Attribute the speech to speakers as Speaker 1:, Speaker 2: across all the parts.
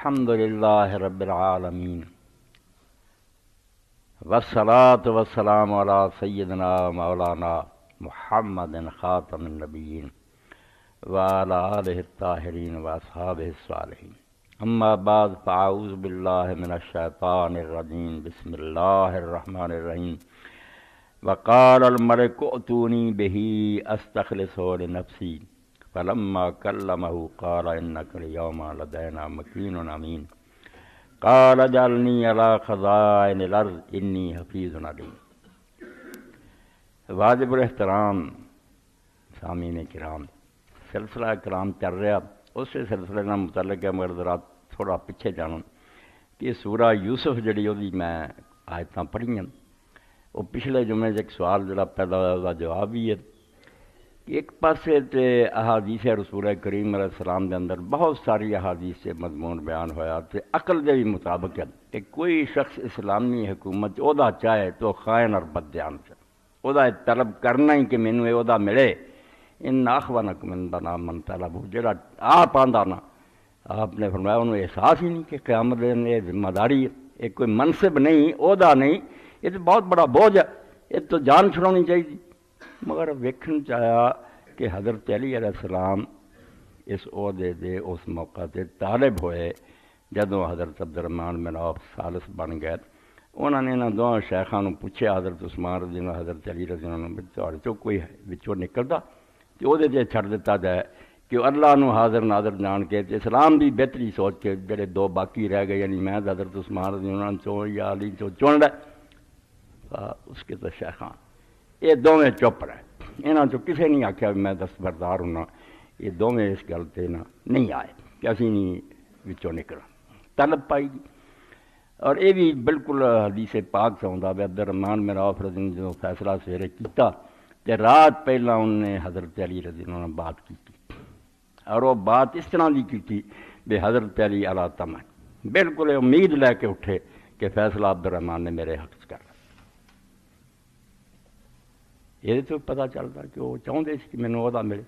Speaker 1: الحمد للہ رب العالمین والصلاة والسلام علی سیدنا مولانا محمد خاتم النبیین وعلی آلہ الطاہرین واصحابہ الصالحین اما بعد فاعوذ باللہ من الشیطان الرجیم بسم اللہ الرحمن الرحیم وقال الملک ائتونی بہ استخلصہ لنفسی فلما کلمہ قال انک اليوم لدینا مکین امین قال اجعلنی علی خزائن الارض انی حفیظ علیم۔ واجب الاحترام سامعین کرام، سلسلہ کرام چل رہا، اس سلسلے نال متعلق ہے، مگر ذرا تھوڑا پیچھے جانا کہ سورہ یوسف جڑی وہ میں آیتاں پڑھیاں، وہ پچھلے جمعے ایک سوال جڑا پیدا ہوا وہ جواب بھی ہے کہ ایک پاسے تے احادیث رسول کریم علیہ السلام دے اندر بہت ساری احادیث سے مضمون بیان ہویا تے عقل دے بھی مطابق ہے کہ کوئی شخص اسلامی حکومت عہدہ چاہے تو خائن اور بددیان سے عہدہ طلب کرنا ہی کہ مینوں یہ عہدہ ملے، ان اخوانکم عند اللہ من طلب، جڑا آپ آندا نا، آپ نے فرمایا انہوں احساس ہی نہیں کہ قیامت دن یہ ذمہ داری ہے، یہ کوئی منصب نہیں، عہدہ نہیں، یہ تو بہت بڑا بوجھ ہے، یہ تو جان چھڑانی چاہیے۔ مگر ویکھن چاہیا کہ حضرت علی علیہ السلام اس عہدے دے اس موقع تے طالب ہوئے جدوں حضرت عبدالرحمن بن عوف ثالث بن گئے، انہوں نے انہاں دونوں شیخاں نوں پوچھیا، حضرت عثمان رضی اللہ عنہ حضرت علی رضی اللہ عنہ، تہاڈے چوں کوئی وچوں نکلدا تے عہدے تے چھڈ دتا جائے کہ اللہ نو حاضر ناظر جان کے تے اسلام دی بہتری سوچ کے جڑے دو باقی رہ گئے، یعنی میں حضرت عثمان رضی اللہ عنہ چوں یا علی چوں چن لے، اس کے تو شیخاں یہ دونوں چپ رہے، انہاں چوں کسے نہیں آکھیا میں دستبردار ہونا، یہ دونوں اس گل تے نہیں آئے کہ اسی نہیں وچوں نکلا، طلب پائی گئی۔ اور یہ بھی بالکل حدیث پاک سے ہوندا ہے، عبدالرحمن بن عوف رضی اللہ عنہ جو فیصلہ سویرے کیتا تے رات پہلا انہوں نے حضرت علی رضی اللہ عنہ بات کی اور وہ بات اس طرح کی کی بے حضرت علی علی طمع، بالکل امید لے کے اٹھے کہ فیصلہ عبدالرحمن نے میرے حق سے کر رہا۔ یہ تو پتہ چلتا کہ وہ چاہتے کہ مینوں عہدہ ملے۔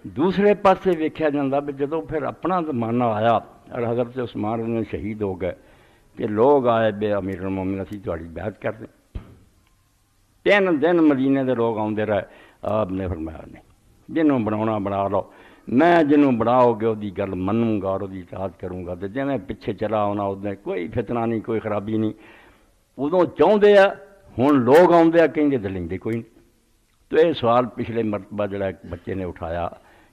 Speaker 1: دوسرے پاسے ویکھیا جاتا بھی جدوں پھر اپنا زمانہ آیا اور حضرت عثمان نے شہید ہو گئے کہ لوگ آئے بے امیر المومنین اسی تہاڈی بیعت کر دیں، 3 دن مدینے دے لوگ آندے رہے، آپ نے فرمایا نہیں، جنوں بناونا بنا لو، میں جنوں بناؤ گے وہی گل منوں گا اور وہی اطاعت کروں گا، تے جویں پیچھے چلا ہونا ادیں کوئی فتنہ نہیں، کوئی خرابی نہیں۔ ادوں چاہتے ہیں، ہن لوگ آندے ہیں کہیں تے لیندے کوئی نہیں۔ تو یہ سوال پچھلے مرتبہ جڑا ایک بچے نے اٹھایا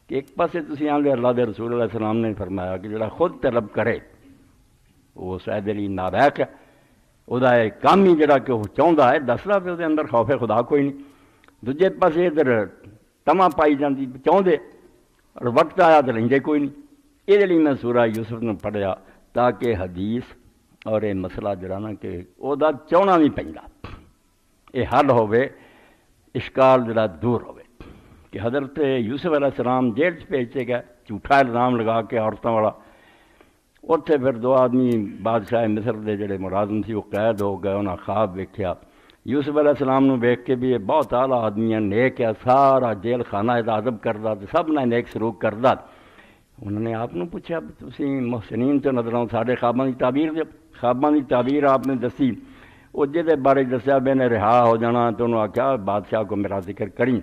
Speaker 1: کہ ایک پاسے تسی آندے اللہ دے رسول علیہ السلام نے فرمایا کہ جڑا خود طلب کرے وہ شاید علی نالائق ہے، وہدا یہ کام ہی جڑا کہ وہ چاہتا ہے دسدا پہ وہ اندر خوف خدا کوئی نہیں۔ دوجے پاسے ادھر تما پائی جاتی چاہتے اور وقت آیا تو لیندے کوئی نہیں۔ یہ لیے میں سورہ یوسف نے پڑھیا تاکہ حدیث اور یہ مسئلہ جڑا نا کہ وہدا چاہنا نہیں پیندا، یہ حل ہوئے، اشکال جڑا دور ہوئے کہ حضرت یوسف علیہ السلام جیل سے بھیجتے گئے، جھوٹا الزام لگا کے عورتوں والا، اتنے پھر 2 آدمی بادشاہ مصر دے جڑے ملازم سی وہ قید ہو گئے، انہاں خواب ویکھیا یوسف علیہ السلام نو ویکھ کے بھی یہ بہت اعلیٰ آدمی ہیں، نیک ہے، سارا جیل خانہ ادب کردا تے سب نے نیک سلوک کردا۔ انہوں نے آپ نے پوچھا تسی محسنین تو نظر آؤ، ساڈے خواباں دی تعبیر دے، خواباں دی تعبیر آپ نے دسی، وہ جہدے بارے دسیا میں نے رہا ہو جانا تو انہوں نے آخیا بادشاہ کو میرا ذکر کریں۔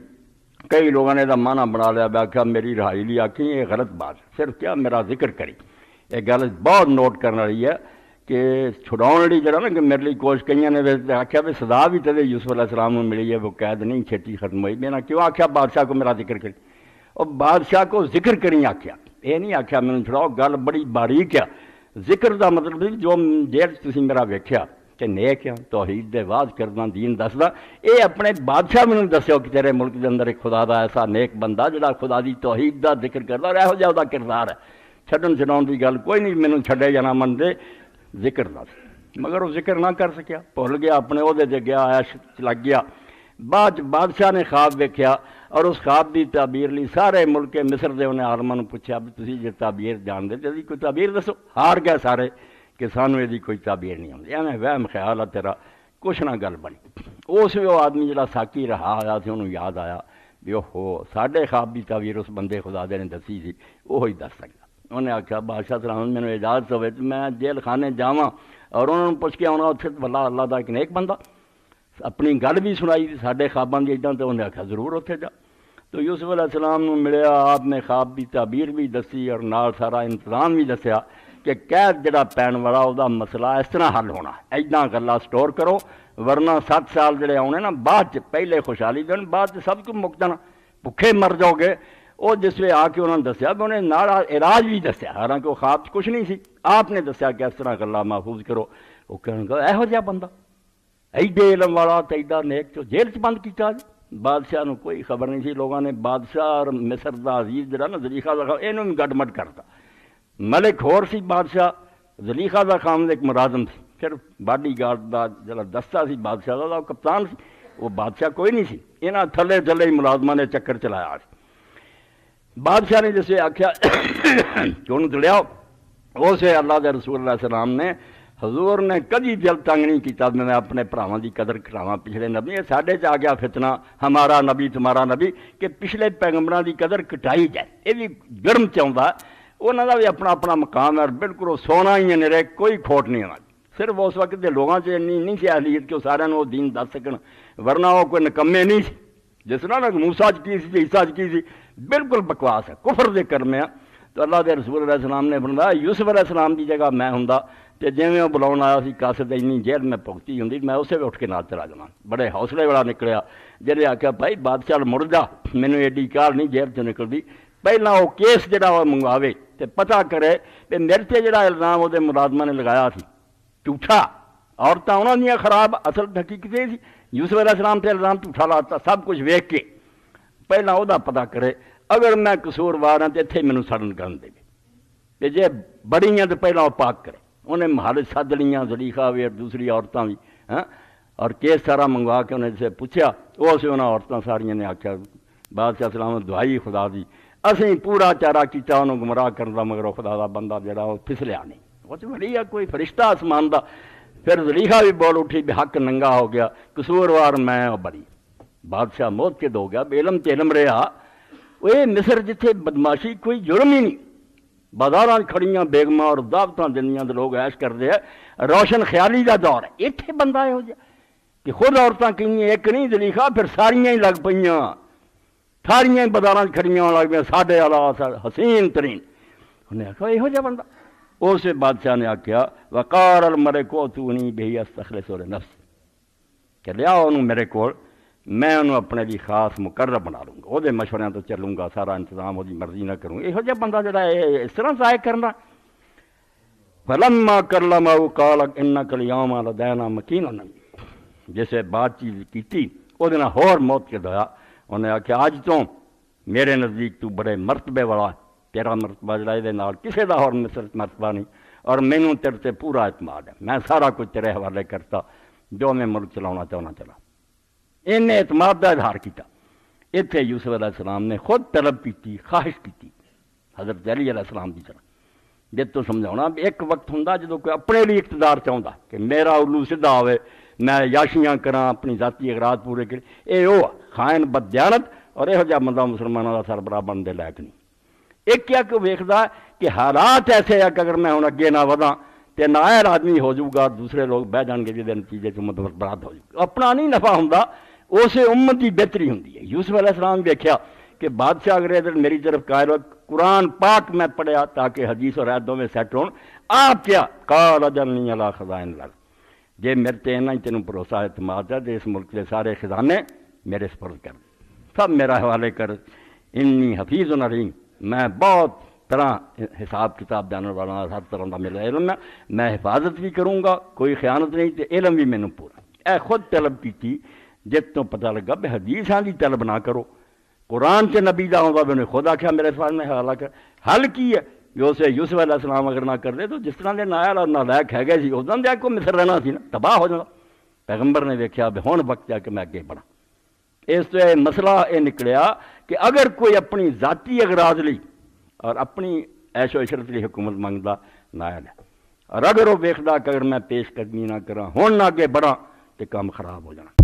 Speaker 1: کئی لوگوں نے معنی بنا لیا، میں آخیا میری رہائی لی آخی، یہ غلط بات، صرف کیا میرا ذکر کری۔ یہ گل بہت نوٹ کرنے والی ہے کہ چھڑاؤن لی جڑا نا کہ میرے لیے کوشش کئیاں نے آخیا بھی سزا بھی تے یوسف علیہ السلام کو ملی ہے، وہ قید نہیں چھیٹی ختم ہوئی، میں نے کیوں آخیا بادشاہ کو میرا ذکر کری، اور بادشاہ کو ذکر کریں آخیا، یہ نہیں آخیا میں چھڑاؤ، گل بڑی باریک ہے۔ ذکر دا مطلب جو جیل تسی میرا ویکھیا کہ نیک ہے، توحید دے واز کرنا، دین دسدا، اے اپنے بادشاہ میں دسو کہ تیرے ملک دے اندر ایک خدا دا ایسا نیک بندہ جڑا خدا دی توحید دا ذکر کردا اور یہو جہا کردار ہے، چھڈن چھڈاؤن دی گل کوئی نہیں، مینوں چھڈے یا نہ منتے، ذکر دس۔ مگر وہ ذکر نہ کر سکیا، بھول گیا، اپنے عہدے تے گیا، عیش لگ گیا۔ بعد بادشاہ نے خواب ویکھیا اور اس خواب دی تعبیر لی سارے ملک مصر دے انہیں عالماں نوں پوچھا بھی تسی جے تعبیر جان دے تے کوئی تعبیر دسو، ہار گئے سارے کہ سانوں یہ کوئی تعبیر نہیں آتی، ایویں وہم خیال ہے تیرا، کچھ نہ گل بنی۔ اس وہ آدمی جڑا ساکی رہا آیا سی انہوں یاد آیا بھی اوہو ساڈے خواب دی تعبیر اس بندے خدا دے نے دسی سی، وہی دس سکتا۔ انہیں آخیا بادشاہ سلامت مینوں اجازت ہوے تو میں جیل خانے جاواں اور انہوں نے پوچھ کے آنا اتنے بلا اللہ دا ایک نیک بندہ اپنی گل بھی سنائی ساڈے خواباں دی اجاں، تو انہیں آخیا ضرور اتنے جا۔ تو یوسف علیہ السلام نو ملیا، آپ نے خواب دی تعبیر بھی دسی اور نال سارا انتظام بھی دسیا کہ قید جڑا پین والا وہ مسئلہ اس طرح حل ہونا، ایداں گلاں سٹور کرو ورنہ 7 سال جڑے آنے نا بعد پہلے خوشحالی دن بعد سب کچھ مک جانا، بھکھے مر جاؤ گے۔ وہ جس وے آ کے انہوں نے دسیا کہ انہیں نال علاج بھی دسیا، حالانکہ وہ خواب کچھ نہیں سی، آپ نے دسیا کہ اس طرح گلاں محفوظ کرو۔ وہ کہنے لگا یہو جہا بندہ ایڈے علم والا تے ایڈا نیک تو جیل چ بند کیتا۔ بادشاہ نو کوئی خبر نہیں سی، لوگوں نے بادشاہ اور مصر دا عزیز جڑا نا زلیخا دا خان اینوں بھی گڈ مڈ کرتا۔ ملک ہور سی بادشاہ، زلیخا دا خان ایک ملازم سی، پھر باڈی گارڈ دا جڑا دستہ سی بادشاہ دا وہ کپتان سی، وہ بادشاہ کوئی نہیں سی، انہاں تھلے تھلے ہی ملازماں نے چکر چلایا سی۔ بادشاہ نے جسے آخیا کہ انہوں چلیاؤ، اسے اللہ دے رسول علیہ السلام نے حضور نے کدی دل تنگ نہیں کیتا میں اپنے بھراواں دی قدر کراواں۔ پچھلے نبی ساڈے چ آ گیا فتنہ ہمارا نبی تمہارا نبی کہ پچھلے پیغمبراں دی قدر کٹائی جائے، یہ بھی جرم چاہتا ہے، انہوں کا بھی اپنا اپنا مقام ہے اور بالکل وہ سونا ہی ہے نرے، کوئی کھوٹ نہیں ہونا۔ صرف اس وقت کے لوگوں سے نہیں سی اہلیت کہ وہ سارے وہ دین دس سکن، ورنہ وہ کوئی نکمے نہیں سی، جس طرح نا موسیٰ کی سی عیسیٰ کی سی، بالکل بکواس ہے، کفر دے کرمے۔ تو اللہ دے رسول علیہ السلام نے فرمایا یوسف علیہ السلام کی جگہ میں ہوں تو جیویں وہ بلاؤن آیا سی قاصد اینی جیل میں پھگتی ہوں میں اسے بھی اٹھ کے نال چلا جانا۔ بڑے حوصلے والا نکلیا، جہے آخیا بھائی بادشاہ مڑ جا، مینوں ایڈی کال نہیں جیل چ نکلتی، پہلا وہ کیس جڑا وہ منگواوے تو پتہ کرے کہ میرے سے جڑا الزام وہ ملازمہ نے لگایا سی جھوٹا، عورتاں انہوں نے خراب، اصل حقیقت یہ سی یوسف علیہ السلام سے الزام جھوٹا لاتا، سب کچھ ویکھ کے پہلا وہ پتہ کرے، اگر میں قصوروار ہاں تو اتنے مینوں سڑن کرن دے کہ جے بڑی ہیں تو پہلا وہ پاک کرے۔ انہیں محل سد لیاں زلیخا بھی اور دوسری عورتیں بھی، ہاں، اور کیس سارا منگوا کے انہیں سے پوچھا، وہ سے انہوں عورتیں ساریاں نے آخیا بادشاہ سلام دعائی خدا دی اسی پورا چارہ کیتا انہوں گمراہ کرنا، مگر وہ خدا دا بندہ جڑا وہ پھسلیا نہیں، وہ تو بڑی ہے کوئی فرشتہ آسمان دا۔ پھر زلیخا بھی بول اٹھی بے حق ننگا ہو گیا، قصوروار میں اور بڑی۔ بادشاہ موت کے دو گیا، بے علم تے علم رہا۔ وہ مصر جتھے بدماشی کوئی جرم ہی نہیں، بازاراں کھڑیاں بیگماں اور دعوتاں دنیا دے لوگ عیش کرتے ہیں، روشن خیالی دا دور ہے، اتنے بندہ یہو جہا کہ خود عورتاں کہیں ایک نہیں زلیخا، پھر ساریاں ہی لگ پئیاں، ساریاں ہی بازاراں کھڑیاں لگ پئیاں ساڈے والا حسین ترین۔ انہیں آخیا یہو جہا بندہ، اس بادشاہ نے آخیا وقار الملک اوتونی بہ استخلص لنفسی کہ لیا انہوں میرے کول، میں انہوں اپنے لیے خاص مقرر بنا لوں گا، وہ مشورے تو چلوں گا، سارا انتظام وہ مرضی نہ کروں۔ یہو جہا بندہ جڑا ہے اس طرح ضائع کرنا۔ فلما کلمہ قال انک الیوم لدینا مکین، جسے بات چیت کی وہ ہور موت کے دیا، انہیں آخیا اج تو میرے نزدیک تو بڑے مرتبے والا، تیرا مرتبہ جڑا یہ نال کسے دا ہور مرتبہ نہیں، اور مینوں تیرے تے پورا اعتماد ہے، میں سارا کچھ تیرے حوالے کرتا، جو میں ملک چلانا چاہنا چلا۔ انہیں اعتماد کا اظہار کیا۔ اتنے یوسف علیہ السلام نے خود طلب کی، خواہش کی حضرت علی علیہ السلام کی طرح، جب تو سمجھاؤنا ایک وقت ہوں جدو کوئی اپنے لیے اقتدار چاہتا کہ میرا الو سیدھا ہوئے، میں یاشیاں کراں، اپنی ذاتی اغراض پورے کرے، یہ وہ خائن بددیانت اور یہو جہا بندہ مسلمانوں کا سربراہ بننے لائق نہیں۔ ایک کیا کہ ویکھدا کہ حالات ایسے ہے کہ اگر میں ہوں اگے نہ ودا تو نائر آدمی ہو جاؤں گا، دوسرے لوگ بہ جان گے، جس نتیجے سے مدد برباد ہو جائے، اپنا نہیں نفع ہوں، اسے امت کی بہتری ہوں۔ یوسف علیہ السلام دیکھا کہ بادشاہ اگر ادھر میری طرف قائل ہو، قرآن پاک میں پڑھیا تاکہ حدیث اور آیتوں میں سیٹ ہوں، آپ کیا قال اجرنی علی خزائن الارض، جے میرے تے انہاں تینوں بھروسہ اعتماد ہے، اس ملک کے سارے خزانے میرے سپرد کر، سب میرا حوالے کر، انی حفیظ علیم، میں بہت طرح حساب کتاب جاننے والا، ہر طرح کا میرا علم ہے، میں حفاظت بھی کروں گا، کوئی خیانت نہیں، تو علم بھی مینوں پورا۔ اے خود طلب کی جت تو پتہ لگا بھی حدیثاں دی طلب نہ کرو، قرآن سے نبی دا ہوندا بھی انہیں خود آخیا میرے سوال میں حوالہ کر۔ حل کی ہے جو اسے یوسف علیہ السلام اگر نہ کر دے تو جس طرح دے نائل اور نالائق ہے گئے سی اس دن کو مصر رہنا سی نا، تباہ ہو جانا۔ پیغمبر نے دیکھا بھی ہون وقت جا کے میں اگے بڑھا۔ اس تو یہ مسئلہ یہ نکلیا کہ اگر کوئی اپنی ذاتی اغراض لی اور اپنی عیش و عشرت لی حکومت منگتا نائل ہے، اور اگر وہ ویکھدا کہ اگر میں پیش قدمی نہ کراں ہون نہ اگے بڑھا تو کام خراب ہو جانا۔